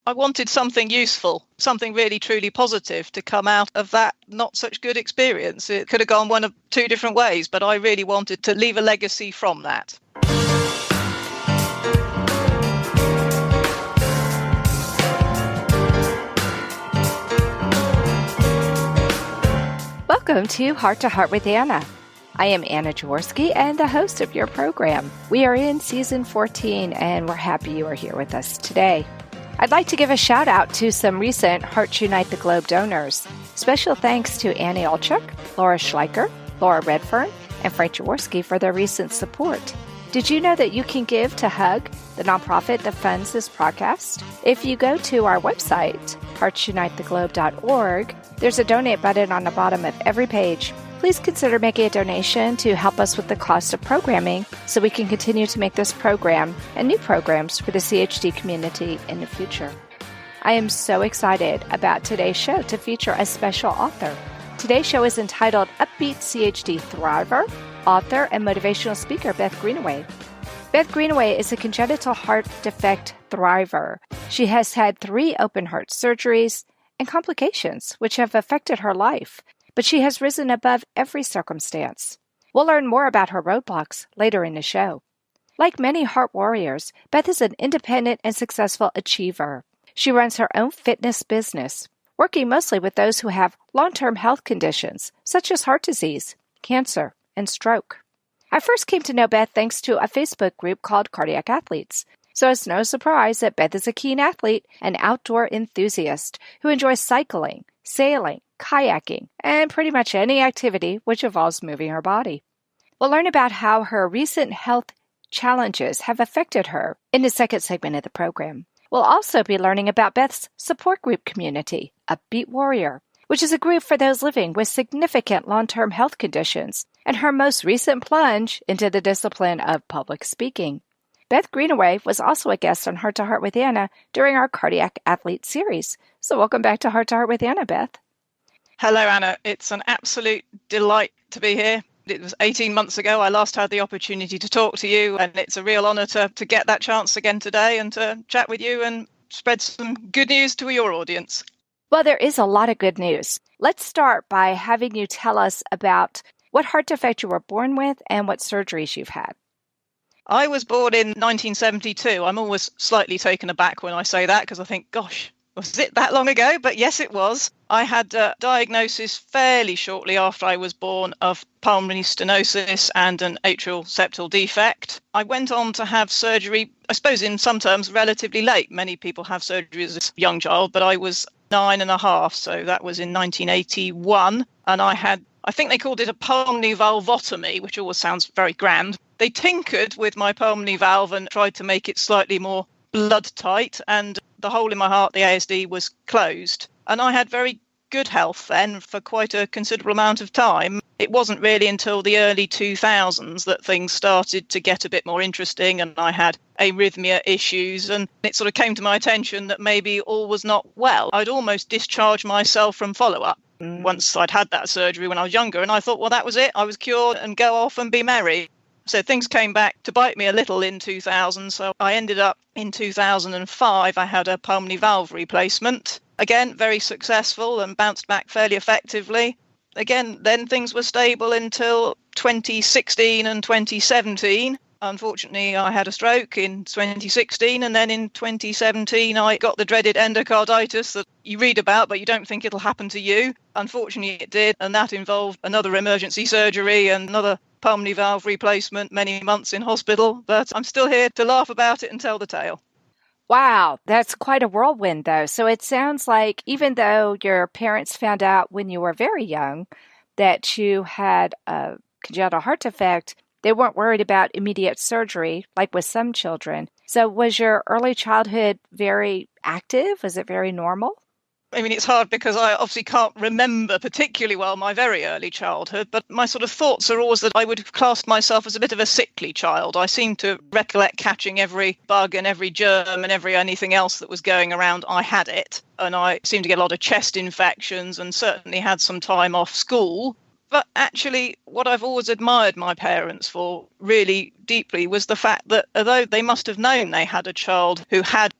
I wanted something useful, something really truly positive to come out of that not such good experience. It could have gone one of two different ways, but I really wanted to leave a legacy from that. Welcome to Heart to Heart with Anna. I am Anna Jaworski and the host of your program. We are in season 14 and we're happy you are here with us today. I'd like to give a shout out to some recent Hearts Unite the Globe donors. Special thanks to Annie Olchuk, Laura Schleicher, Laura Redfern, and Frank Jaworski for their recent support. Did you know that you can give to HUG, the nonprofit that funds this podcast? If you go to our website, heartsunitetheglobe.org, there's a donate button on the bottom of every page. Please consider making a donation to help us with the cost of programming so we can continue to make this program and new programs for the CHD community in the future. I am so excited about today's show to feature a special author. Today's show is entitled Upbeat CHD Thriver, author and motivational speaker Beth Greenaway. Beth Greenaway is a congenital heart defect thriver. She has had 3 open heart surgeries and complications which have affected her life, but she has risen above every circumstance. We'll learn more about her roadblocks later in the show. Like many heart warriors, Beth is an independent and successful achiever. She runs her own fitness business, working mostly with those who have long-term health conditions, such as heart disease, cancer, and stroke. I first came to know Beth thanks to a Facebook group called Cardiac Athletes. So it's no surprise that Beth is a keen athlete and outdoor enthusiast who enjoys cycling, sailing, kayaking, and pretty much any activity which involves moving her body. We'll learn about how her recent health challenges have affected her in the second segment of the program. We'll also be learning about Beth's support group community, Upbeat Warrior, which is a group for those living with significant long-term health conditions, and her most recent plunge into the discipline of public speaking. Beth Greenaway was also a guest on Heart to Heart with Anna during our Cardiac Athlete series. So welcome back to Heart with Anna, Beth. Hello, Anna. It's an absolute delight to be here. It was 18 months ago I last had the opportunity to talk to you, and it's a real honour to get that chance again today and to chat with you and spread some good news to your audience. Well, there is a lot of good news. Let's start by having you tell us about what heart defect you were born with and what surgeries you've had. I was born in 1972. I'm always slightly taken aback when I say that because I think, gosh, was it that long ago? But yes, it was. I had a diagnosis fairly shortly after I was born of pulmonary stenosis and an atrial septal defect. I went on to have surgery, I suppose in some terms, relatively late. Many people have surgery as a young child, but I was 9.5, so that was in 1981. And I think they called it a pulmonary valvotomy, which always sounds very grand. They tinkered with my pulmonary valve and tried to make it slightly more blood tight, and the hole in my heart, the ASD, was closed. And I had very good health then for quite a considerable amount of time. It wasn't really until the early 2000s that things started to get a bit more interesting, and I had arrhythmia issues, and it sort of came to my attention that maybe all was not well. I'd almost discharged myself from follow-up once I'd had that surgery when I was younger, and I thought, well, that was it. I was cured and go off and be merry. So things came back to bite me a little in 2000. So I ended up in 2005, I had a pulmonary valve replacement. Again, very successful and bounced back fairly effectively. Again, then things were stable until 2016 and 2017. Unfortunately, I had a stroke in 2016, and then in 2017, I got the dreaded endocarditis that you read about, but you don't think it'll happen to you. Unfortunately, it did, and that involved another emergency surgery and another pulmonary valve replacement, many months in hospital. But I'm still here to laugh about it and tell the tale. Wow, that's quite a whirlwind, though. So it sounds like even though your parents found out when you were very young that you had a congenital heart defect, they weren't worried about immediate surgery, like with some children. So was your early childhood very active? Was it very normal? I mean, it's hard because I obviously can't remember particularly well my very early childhood, but my sort of thoughts are always that I would have classed myself as a bit of a sickly child. I seem to recollect catching every bug and every germ and anything else that was going around. I had it, and I seemed to get a lot of chest infections and certainly had some time off school. But actually, what I've always admired my parents for really deeply was the fact that although they must have known they had a child who had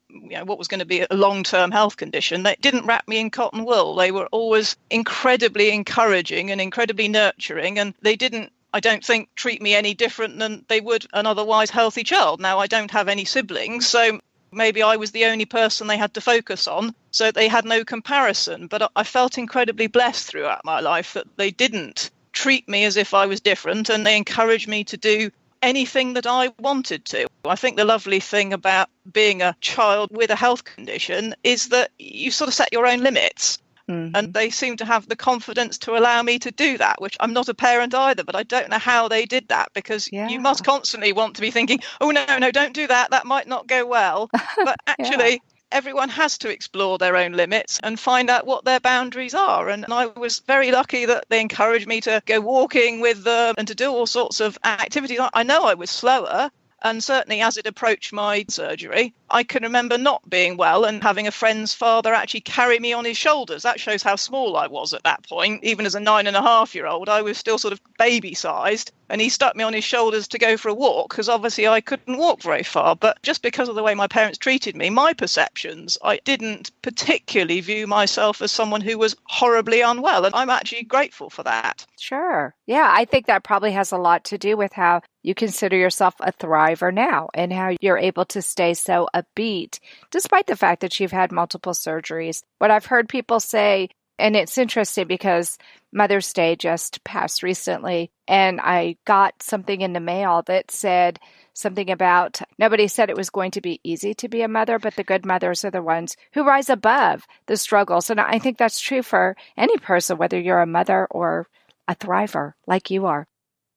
what was going to be a long-term health condition, they didn't wrap me in cotton wool. They were always incredibly encouraging and incredibly nurturing, and they didn't, I don't think, treat me any different than they would an otherwise healthy child. Now, I don't have any siblings, so maybe I was the only person they had to focus on, so they had no comparison. But I felt incredibly blessed throughout my life that they didn't treat me as if I was different, and they encouraged me to do anything that I wanted to. I think the lovely thing about being a child with a health condition is that you sort of set your own limits. Mm-hmm. And they seem to have the confidence to allow me to do that, which I'm not a parent either, but I don't know how they did that, because you must constantly want to be thinking, oh, no, don't do that. That might not go well. But actually, everyone has to explore their own limits and find out what their boundaries are. And I was very lucky that they encouraged me to go walking with them and to do all sorts of activities. I know I was slower. And certainly as it approached my surgery, I can remember not being well and having a friend's father actually carry me on his shoulders. That shows how small I was at that point. Even as a 9.5-year-old, I was still sort of baby-sized. And he stuck me on his shoulders to go for a walk, because obviously I couldn't walk very far. But just because of the way my parents treated me, my perceptions, I didn't particularly view myself as someone who was horribly unwell. And I'm actually grateful for that. Sure. Yeah, I think that probably has a lot to do with how you consider yourself a thriver now and how you're able to stay so upbeat, despite the fact that you've had multiple surgeries. What I've heard people say, and it's interesting because Mother's Day just passed recently, and I got something in the mail that said something about, nobody said it was going to be easy to be a mother, but the good mothers are the ones who rise above the struggles. And I think that's true for any person, whether you're a mother or a thriver like you are.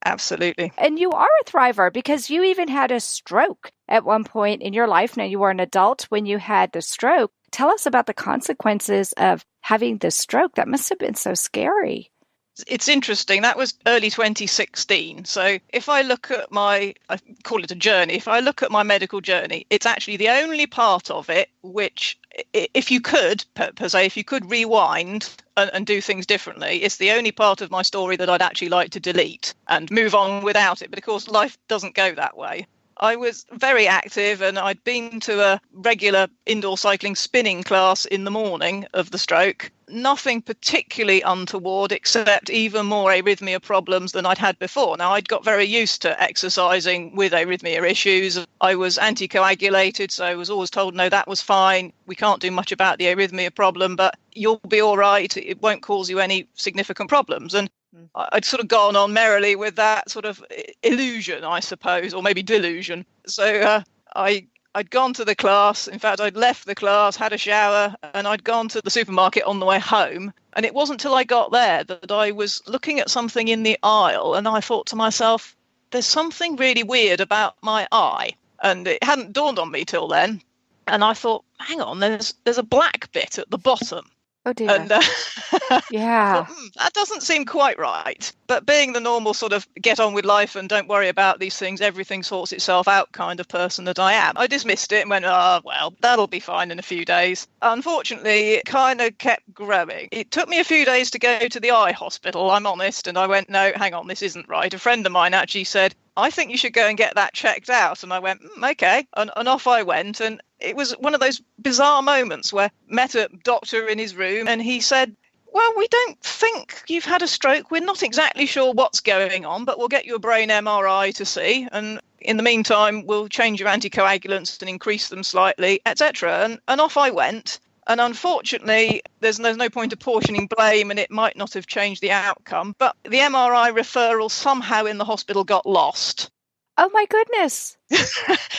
Absolutely. And you are a thriver because you even had a stroke at one point in your life. Now, you were an adult when you had the stroke. Tell us about the consequences of having the stroke. That must have been so scary. It's interesting. That was early 2016. So if I look at I call it a journey. If I look at my medical journey, it's actually the only part of it which, if you could, per se, if you could rewind and do things differently, it's the only part of my story that I'd actually like to delete and move on without it. But of course, life doesn't go that way. I was very active, and I'd been to a regular indoor cycling spinning class in the morning of the stroke. Nothing particularly untoward, except even more arrhythmia problems than I'd had before. Now, I'd got very used to exercising with arrhythmia issues. I was anticoagulated, so I was always told, no, that was fine. We can't do much about the arrhythmia problem, but you'll be all right. It won't cause you any significant problems. And I'd sort of gone on merrily with that sort of illusion, I suppose, or maybe delusion. So I'd gone to the class. In fact, I'd left the class, had a shower, and I'd gone to the supermarket on the way home. And it wasn't till I got there that I was looking at something in the aisle, and I thought to myself, there's something really weird about my eye. And it hadn't dawned on me till then. And I thought, hang on, there's a black bit at the bottom. Oh dear. And yeah, I thought, that doesn't seem quite right. But being the normal sort of get on with life and don't worry about these things, everything sorts itself out kind of person that I am, I dismissed it and went, oh, well, that'll be fine in a few days. Unfortunately, it kind of kept growing. It took me a few days to go to the eye hospital, I'm honest. And I went, no, hang on, this isn't right. A friend of mine actually said, I think you should go and get that checked out. And I went, okay. And off I went. And it was one of those bizarre moments where I met a doctor in his room and he said, well, we don't think you've had a stroke. We're not exactly sure what's going on, but we'll get you a brain MRI to see. And in the meantime, we'll change your anticoagulants and increase them slightly, etc. And off I went. And unfortunately, there's no point apportioning blame, and it might not have changed the outcome. But the MRI referral somehow in the hospital got lost. Oh, my goodness.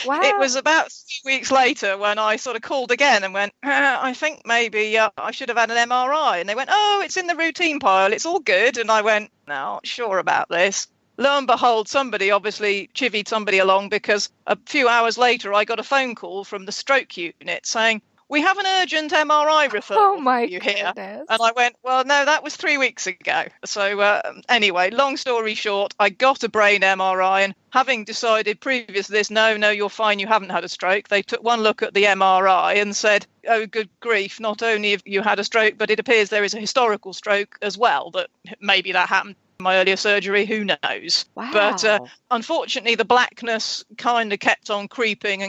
Wow. It was about 3 weeks later when I sort of called again and went, I think maybe I should have had an MRI. And they went, oh, it's in the routine pile. It's all good. And I went, no, not sure about this. Lo and behold, somebody obviously chivied somebody along, because a few hours later, I got a phone call from the stroke unit saying, we have an urgent MRI referral for you here. And I went, well, no, that was 3 weeks ago. So anyway, long story short, I got a brain MRI, and having decided previous to this, no, you're fine, you haven't had a stroke, they took one look at the MRI and said, oh, good grief, not only have you had a stroke, but it appears there is a historical stroke as well, that maybe that happened. my earlier surgery, who knows? Wow. But unfortunately, the blackness kind of kept on creeping.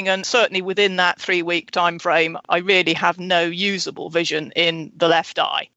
And certainly within that 3-week time frame, I really have no usable vision in the left eye.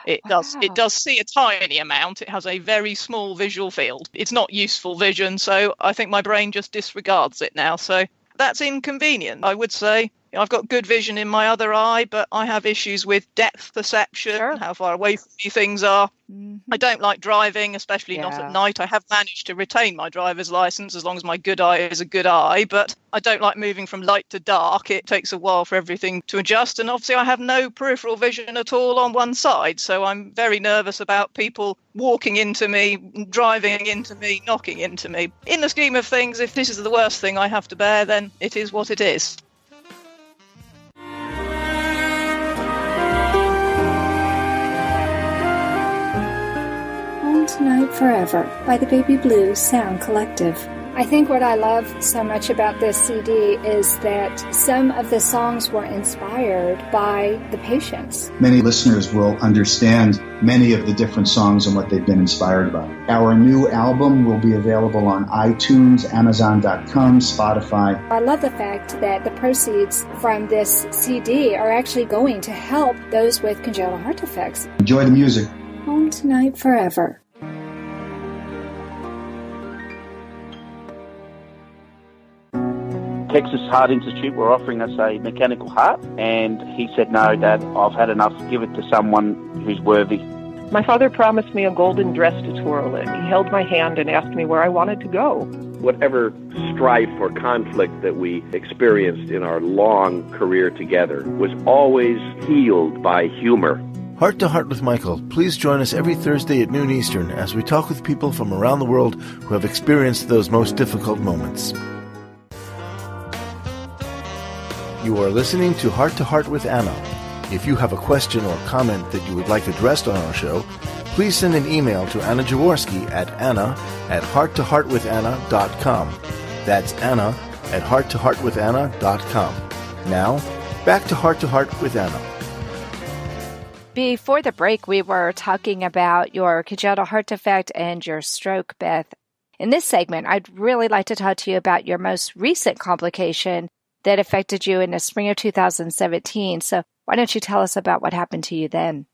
It does see a tiny amount. It has a very small visual field. It's not useful vision, so I think my brain just disregards it now. So that's inconvenient, I would say. I've got good vision in my other eye, but I have issues with depth perception, how far away from me things are. Mm-hmm. I don't like driving, especially not at night. I have managed to retain my driver's license as long as my good eye is a good eye, but I don't like moving from light to dark. It takes a while for everything to adjust. And obviously I have no peripheral vision at all on one side. So I'm very nervous about people walking into me, driving into me, knocking into me. In the scheme of things, if this is the worst thing I have to bear, then it is what it is. Tonight Forever by the Baby Blue Sound Collective. I think what I love so much about this CD is that some of the songs were inspired by the patients. Many listeners will understand many of the different songs and what they've been inspired by. Our new album will be available on iTunes, Amazon.com, Spotify. I love the fact that the proceeds from this CD are actually going to help those with congenital heart defects. Enjoy the music. Home Tonight Forever. Texas Heart Institute were offering us a mechanical heart, and he said, "No, Dad, I've had enough. Give it to someone who's worthy." My father promised me a golden dress to twirl in. He held my hand and asked me where I wanted to go. Whatever strife or conflict that we experienced in our long career together was always healed by humor. Heart to Heart with Michael. Please join us every Thursday at noon Eastern as we talk with people from around the world who have experienced those most difficult moments. You are listening to Heart with Anna. If you have a question or comment that you would like addressed on our show, please send an email to Anna Jaworski at anna@hearttoheartwithanna.com. That's anna@hearttoheartwithanna.com. Now, back to Heart with Anna. Before the break, we were talking about your congenital heart defect and your stroke, Beth. In this segment, I'd really like to talk to you about your most recent complication that affected you in the spring of 2017. So why don't you tell us about what happened to you then?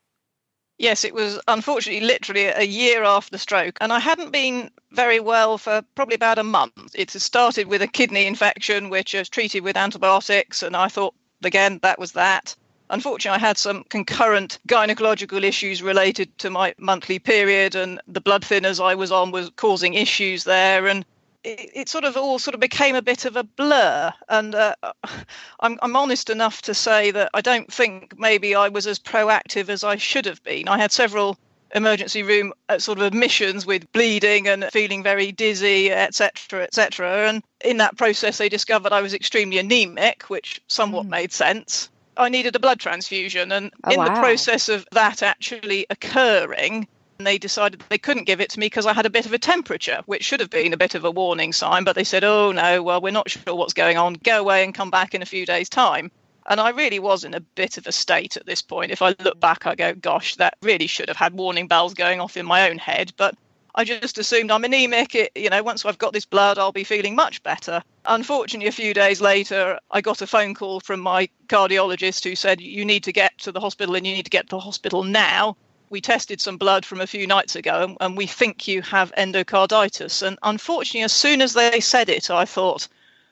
Yes, it was unfortunately literally a year after the stroke, and I hadn't been very well for probably about a month. It started with a kidney infection, which was treated with antibiotics, and I thought, again, that was that. Unfortunately, I had some concurrent gynecological issues related to my monthly period, and the blood thinners I was on was causing issues there, and it sort of became a bit of a blur. And I'm honest enough to say that I don't think maybe I was as proactive as I should have been. I had several emergency room sort of admissions with bleeding and feeling very dizzy, etc., etc. And in that process, they discovered I was extremely anemic, which somewhat made sense. I needed a blood transfusion, and the process of that actually occurring, they decided they couldn't give it to me because I had a bit of a temperature, which should have been a bit of a warning sign. But they said, "Oh, no, well, we're not sure what's going on. Go away and come back in a few days' time." And I really was in a bit of a state at this point. If I look back, I go, gosh, that really should have had warning bells going off in my own head. But I just assumed I'm anemic. Once I've got this blood, I'll be feeling much better. Unfortunately, a few days later, I got a phone call from my cardiologist who said, "You need to get to the hospital, and you need to get to the hospital now. We tested some blood from a few nights ago, and we think you have endocarditis." And unfortunately, as soon as they said it, I thought,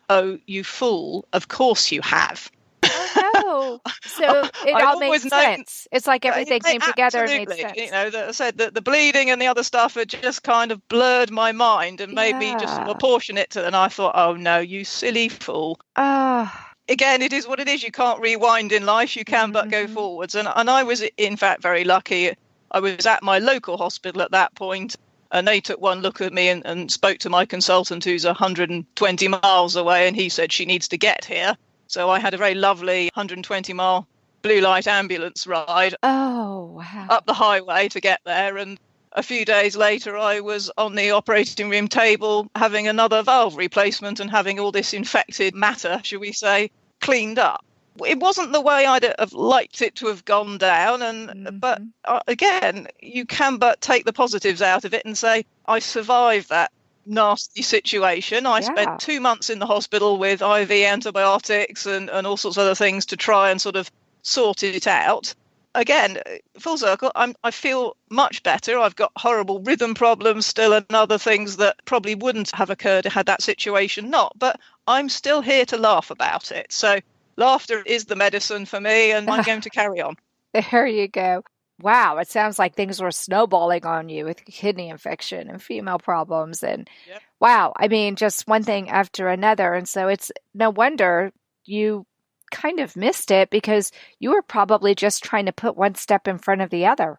"Oh, you fool, of course you have." Oh, no. So it all makes sense. It's like everything came together and made sense. I said that the bleeding and the other stuff had just kind of blurred my mind and made me just apportion it to, and I thought, "Oh no, you silly fool." Again, it is what it is. You can't rewind in life. You can but go forwards. And I was, in fact, very lucky. I was at my local hospital at that point, and they took one look at me and spoke to my consultant, who's 120 miles away, and he said, "She needs to get here." So I had a very lovely 120-mile blue light ambulance ride up the highway to get there. And a few days later, I was on the operating room table having another valve replacement and having all this infected matter, shall we say, cleaned up. It wasn't the way I'd have liked it to have gone down. But again, you can but take the positives out of it and say, I survived that nasty situation. I spent 2 months in the hospital with IV antibiotics and all sorts of other things to try and sort of sort it out. Again, full circle, I feel much better. I've got horrible rhythm problems still and other things that probably wouldn't have occurred had that situation not. But I'm still here to laugh about it. So laughter is the medicine for me, and I'm going to carry on. There you go. Wow, it sounds like things were snowballing on you with kidney infection and female problems. And wow, I mean, just one thing after another. And so it's no wonder you kind of missed it, because you were probably just trying to put one step in front of the other.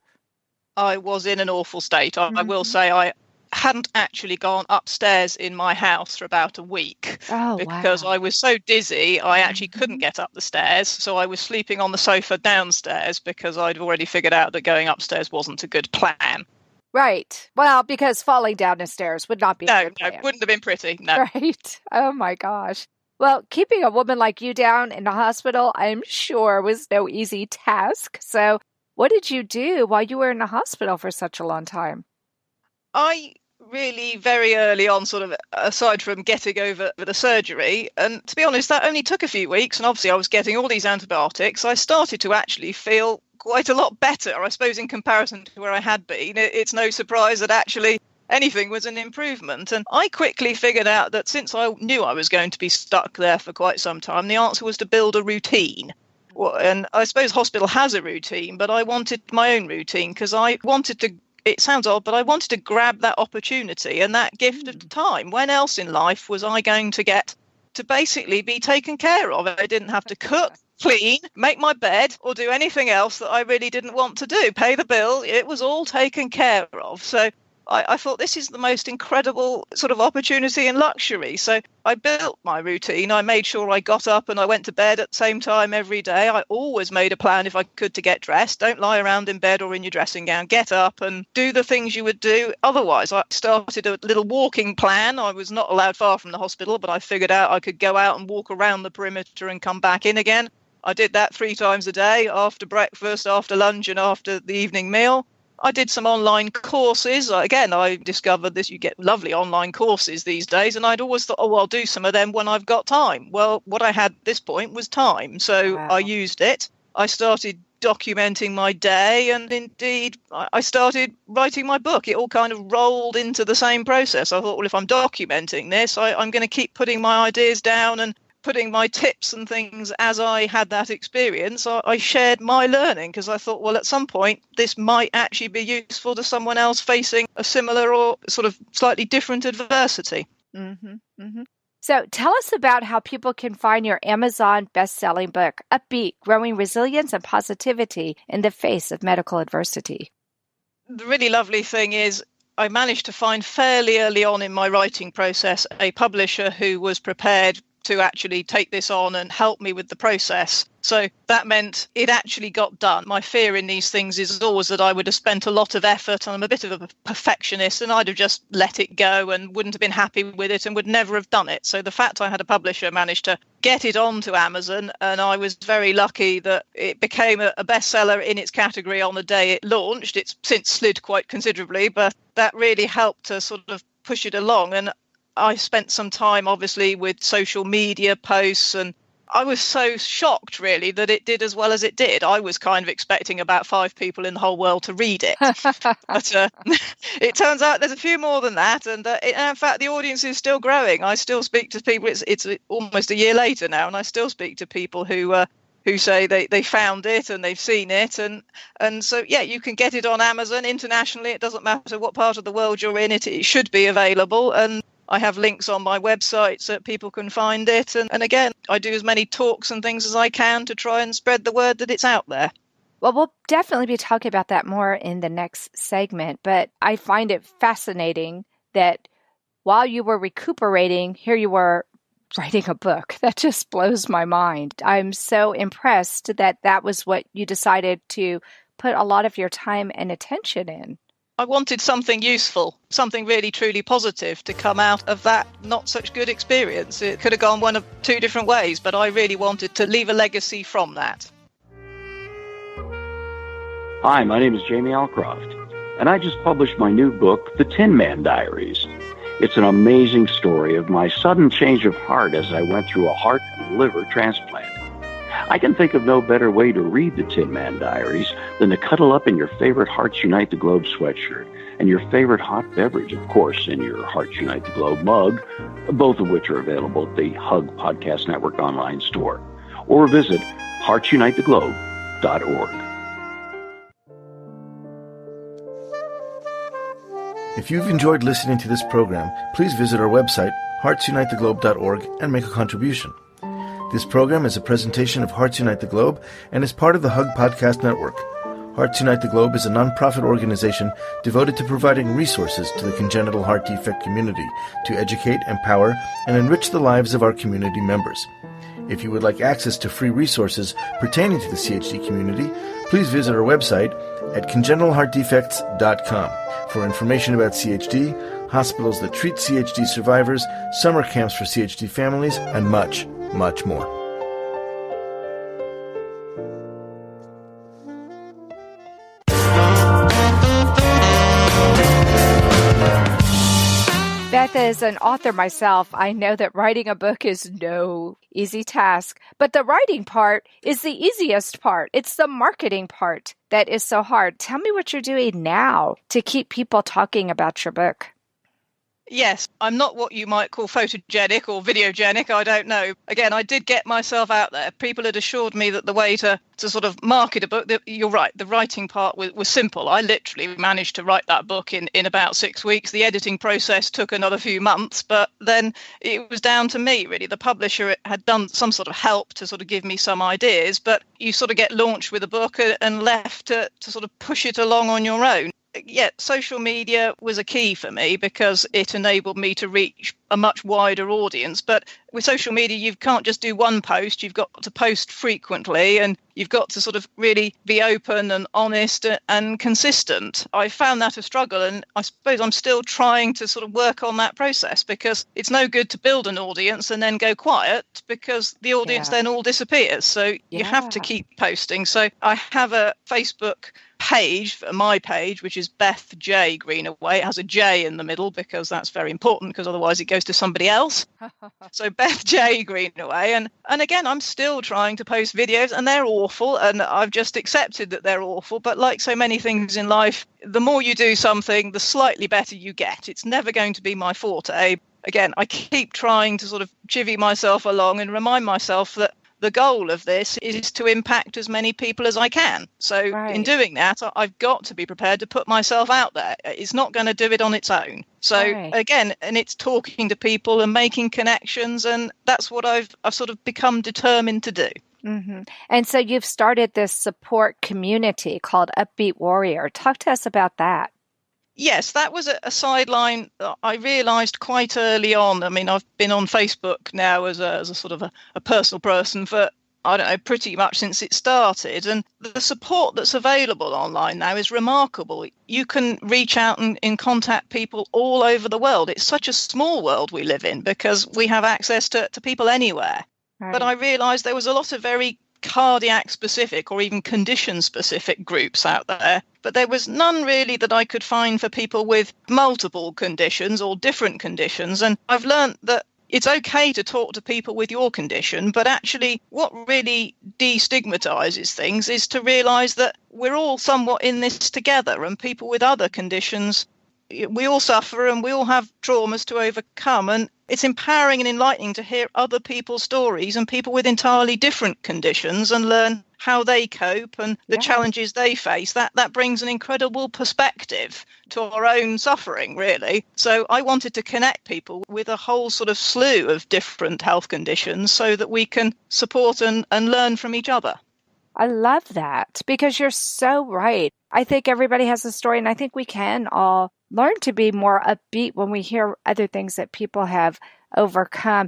I was in an awful state. I will say I hadn't actually gone upstairs in my house for about a week because I was so dizzy I actually couldn't get up the stairs. So I was sleeping on the sofa downstairs because I'd already figured out that going upstairs wasn't a good plan. Right. Well, because falling down the stairs would not be a good plan. No, it wouldn't have been pretty. No. Right. Oh my gosh. Well, keeping a woman like you down in the hospital, I'm sure, was no easy task. So what did you do while you were in the hospital for such a long time? I really very early on, sort of aside from getting over the surgery, and to be honest, that only took a few weeks. And obviously I was getting all these antibiotics. I started to actually feel quite a lot better, I suppose, in comparison to where I had been. It's no surprise that actually anything was an improvement. And I quickly figured out that since I knew I was going to be stuck there for quite some time, the answer was to build a routine. And I suppose hospital has a routine, but I wanted my own routine because I wanted to, it sounds odd, but I wanted to grab that opportunity and that gift of time. When else in life was I going to get to basically be taken care of? I didn't have to cook, clean, make my bed, or do anything else that I really didn't want to do. Pay the bill. It was all taken care of. So I thought this is the most incredible sort of opportunity and luxury. So I built my routine. I made sure I got up and I went to bed at the same time every day. I always made a plan if I could to get dressed. Don't lie around in bed or in your dressing gown. Get up and do the things you would do otherwise. I started a little walking plan. I was not allowed far from the hospital, but I figured out I could go out and walk around the perimeter and come back in again. I did that 3 times a day, after breakfast, after lunch, and after the evening meal. I did some online courses. Again, I discovered this. You get lovely online courses these days. And I'd always thought, I'll do some of them when I've got time. Well, what I had at this point was time. So I used it. I started documenting my day. And indeed, I started writing my book. It all kind of rolled into the same process. I thought, well, if I'm documenting this, I'm going to keep putting my ideas down and putting my tips and things as I had that experience. I shared my learning because I thought, well, at some point, this might actually be useful to someone else facing a similar or sort of slightly different adversity. So tell us about how people can find your Amazon best-selling book, Upbeat, Growing Resilience and Positivity in the Face of Medical Adversity. The really lovely thing is I managed to find fairly early on in my writing process a publisher who was prepared to actually take this on and help me with the process. So that meant it actually got done. My fear in these things is always that I would have spent a lot of effort, and I'm a bit of a perfectionist, and I'd have just let it go and wouldn't have been happy with it and would never have done it. So the fact I had a publisher managed to get it onto Amazon, and I was very lucky that it became a bestseller in its category on the day it launched. It's since slid quite considerably, but that really helped to sort of push it along. And I spent some time, obviously, with social media posts, and I was so shocked, really, that it did as well as it did. I was kind of expecting about 5 people in the whole world to read it. But it turns out there's a few more than that. And in fact, the audience is still growing. I still speak to people. It's almost a year later now, and I still speak to people who say they found it and they've seen it. And so, yeah, you can get it on Amazon internationally. It doesn't matter what part of the world you're in. It should be available. And I have links on my website so that people can find it. And again, I do as many talks and things as I can to try and spread the word that it's out there. Well, we'll definitely be talking about that more in the next segment. But I find it fascinating that while you were recuperating, here you were writing a book. That just blows my mind. I'm so impressed that that was what you decided to put a lot of your time and attention in. I wanted something useful, something really truly positive to come out of that not such good experience. It could have gone one of two different ways, but I really wanted to leave a legacy from that. Hi, my name is Jamie Alcroft, and I just published my new book, The Tin Man Diaries. It's an amazing story of my sudden change of heart as I went through a heart and liver transplant. I can think of no better way to read the Tin Man Diaries than to cuddle up in your favorite Hearts Unite the Globe sweatshirt and your favorite hot beverage, of course, in your Hearts Unite the Globe mug, both of which are available at the Hug Podcast Network online store, or visit heartsunitetheglobe.org. If you've enjoyed listening to this program, please visit our website, heartsunitetheglobe.org, and make a contribution. This program is a presentation of Hearts Unite the Globe and is part of the Hug Podcast Network. Hearts Unite the Globe is a non-profit organization devoted to providing resources to the congenital heart defect community to educate, empower, and enrich the lives of our community members. If you would like access to free resources pertaining to the CHD community, please visit our website at congenitalheartdefects.com for information about CHD, hospitals that treat CHD survivors, summer camps for CHD families, and much, much more. Beth, as an author myself, I know that writing a book is no easy task, but the writing part is the easiest part. It's the marketing part that is so hard. Tell me what you're doing now to keep people talking about your book. Yes, I'm not what you might call photogenic or videogenic, I don't know. Again, I did get myself out there. People had assured me that the way to sort of market a book, you're right, the writing part was simple. I literally managed to write that book in about 6 weeks. The editing process took another few months, but then it was down to me, really. The publisher had done some sort of help to sort of give me some ideas, but you sort of get launched with a book and left to sort of push it along on your own. Yeah, social media was a key for me because it enabled me to reach a much wider audience. But with social media, you can't just do one post. You've got to post frequently and you've got to sort of really be open and honest and consistent. I found that a struggle, and I suppose I'm still trying to sort of work on that process because it's no good to build an audience and then go quiet because the audience then all disappears. So you have to keep posting. So I have a Facebook page, my page, which is Beth J Greenaway. It has a J in the middle because that's very important because otherwise it goes to somebody else. So Beth J Greenaway. And again, I'm still trying to post videos and they're awful and I've just accepted that they're awful. But like so many things in life, the more you do something, the slightly better you get. It's never going to be my forte. Again, I keep trying to sort of chivvy myself along and remind myself that the goal of this is to impact as many people as I can. So in doing that, I've got to be prepared to put myself out there. It's not going to do it on its own. So again, and it's talking to people and making connections. And that's what I've sort of become determined to do. Mm-hmm. And so you've started this support community called Upbeat Warrior. Talk to us about that. Yes, that was a sideline that I realised quite early on. I mean, I've been on Facebook now as a sort of a personal person for, I don't know, pretty much since it started. And the support that's available online now is remarkable. You can reach out and contact people all over the world. It's such a small world we live in because we have access to people anywhere. Right. But I realised there was a lot of very cardiac specific or even condition specific groups out there, but there was none really that I could find for people with multiple conditions or different conditions. And I've learned that it's okay to talk to people with your condition, but actually what really destigmatizes things is to realize that we're all somewhat in this together, and people with other conditions, we all suffer and we all have traumas to overcome. And it's empowering and enlightening to hear other people's stories and people with entirely different conditions and learn how they cope and the challenges they face. That brings an incredible perspective to our own suffering, really. So I wanted to connect people with a whole sort of slew of different health conditions so that we can support and learn from each other. I love that because you're so right. I think everybody has a story, and I think we can all learn to be more upbeat when we hear other things that people have overcome.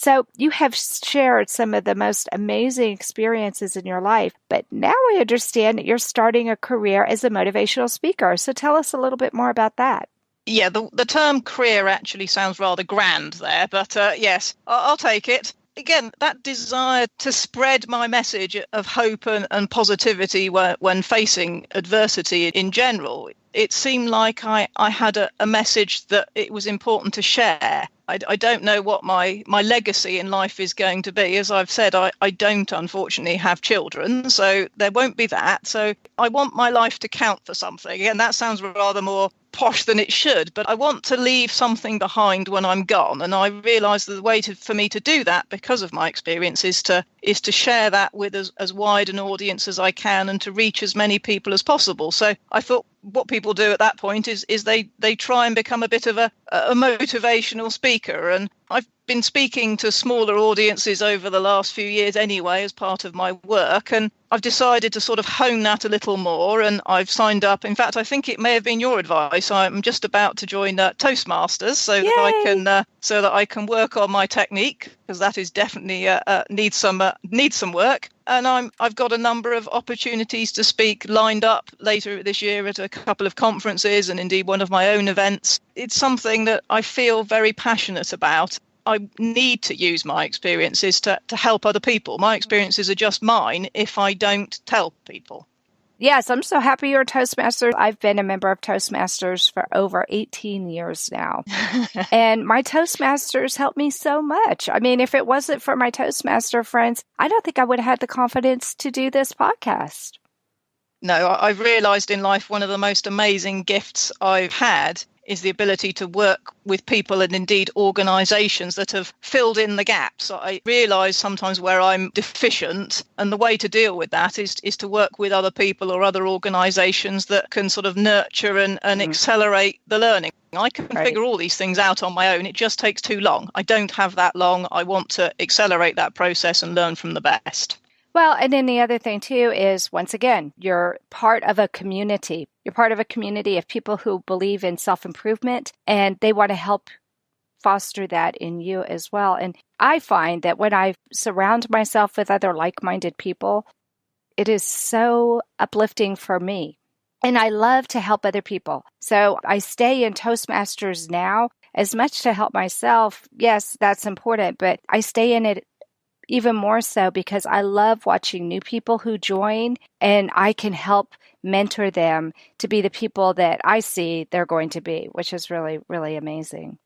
So you have shared some of the most amazing experiences in your life, but now I understand that you're starting a career as a motivational speaker. So tell us a little bit more about that. Yeah, the term career actually sounds rather grand there, but yes, I'll take it. Again, that desire to spread my message of hope and positivity when facing adversity in general, it seemed like I had a message that it was important to share. I don't know what my legacy in life is going to be. As I've said, I don't unfortunately have children, so there won't be that. So I want my life to count for something. And that sounds rather more posh than it should, but I want to leave something behind when I'm gone. And I realise that the way for me to do that, because of my experience, is to share that with as wide an audience as I can and to reach as many people as possible. So I thought what people do at that point is they try and become a bit of a motivational speaker. And I've been speaking to smaller audiences over the last few years anyway as part of my work, and I've decided to sort of hone that a little more, and I've signed up. In fact, I think it may have been your advice. I'm just about to join Toastmasters so that I can work on my technique, because that is definitely needs some work. And I've got a number of opportunities to speak lined up later this year at a couple of conferences and indeed one of my own events. It's something that I feel very passionate about. I need to use my experiences to help other people. My experiences are just mine if I don't tell people. Yes, I'm so happy you're a Toastmaster. I've been a member of Toastmasters for over 18 years now. And my Toastmasters helped me so much. I mean, if it wasn't for my Toastmaster friends, I don't think I would have had the confidence to do this podcast. No, I've realised in life one of the most amazing gifts I've had is the ability to work with people and indeed organisations that have filled in the gaps. I realise sometimes where I'm deficient, and the way to deal with that is to work with other people or other organisations that can sort of nurture and accelerate the learning. I can figure all these things out on my own. It just takes too long. I don't have that long. I want to accelerate that process and learn from the best. Well, and then the other thing, too, is, once again, you're part of a community. You're part of a community of people who believe in self-improvement, and they want to help foster that in you as well. And I find that when I surround myself with other like-minded people, it is so uplifting for me. And I love to help other people. So I stay in Toastmasters now as much to help myself. Yes, that's important, but I stay in it even more so because I love watching new people who join, and I can help mentor them to be the people that I see they're going to be, which is really, really amazing.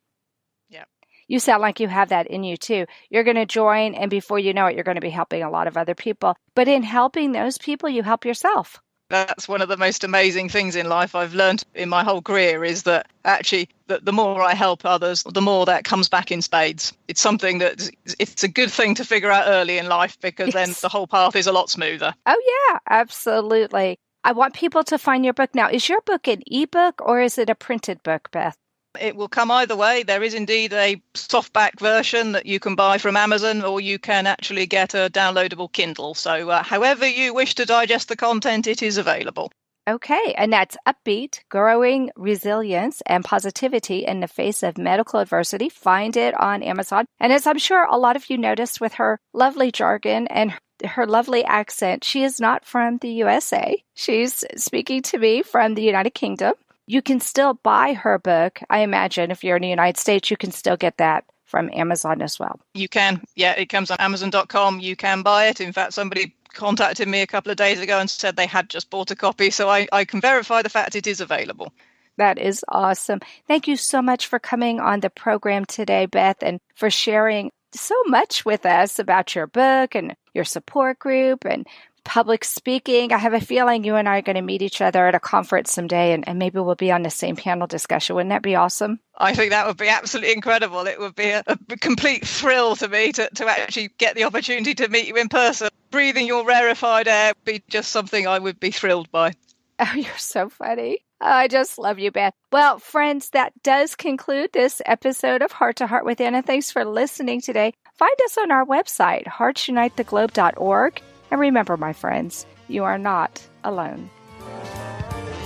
Yeah. You sound like you have that in you too. You're going to join, and before you know it, you're going to be helping a lot of other people. But in helping those people, you help yourself. That's one of the most amazing things in life I've learned in my whole career, is that actually the more I help others, the more that comes back in spades. It's something that it's a good thing to figure out early in life, because then the whole path is a lot smoother. Oh, yeah, absolutely. I want people to find your book. Now, is your book an ebook or is it a printed book, Beth? It will come either way. There is indeed a softback version that you can buy from Amazon, or you can actually get a downloadable Kindle. So however you wish to digest the content, it is available. Okay, and that's Upbeat, Growing Resilience and Positivity in the Face of Medical Adversity. Find it on Amazon. And as I'm sure a lot of you noticed with her lovely jargon and her lovely accent, she is not from the USA. She's speaking to me from the United Kingdom. You can still buy her book. I imagine if you're in the United States, you can still get that from Amazon as well. You can. Yeah, it comes on Amazon.com. You can buy it. In fact, somebody contacted me a couple of days ago and said they had just bought a copy. So I can verify the fact it is available. That is awesome. Thank you so much for coming on the program today, Beth, and for sharing so much with us about your book and your support group and public speaking. I have a feeling you and I are going to meet each other at a conference someday, and maybe we'll be on the same panel discussion. Wouldn't that be awesome? I think that would be absolutely incredible. It would be a complete thrill to me to actually get the opportunity to meet you in person. Breathing your rarefied air would be just something I would be thrilled by. Oh, you're so funny. I just love you, Beth. Well, friends, that does conclude this episode of Heart to Heart with Anna. Thanks for listening today. Find us on our website, heartsunitetheglobe.org. And remember, my friends, you are not alone.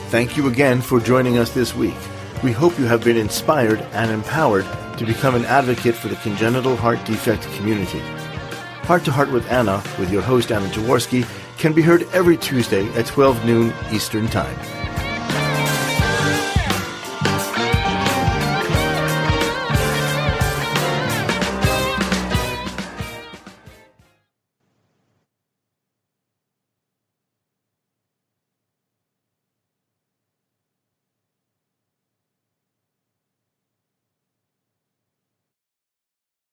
Thank you again for joining us this week. We hope you have been inspired and empowered to become an advocate for the congenital heart defect community. Heart to Heart with Anna, with your host Anna Jaworski, can be heard every Tuesday at 12 noon Eastern Time.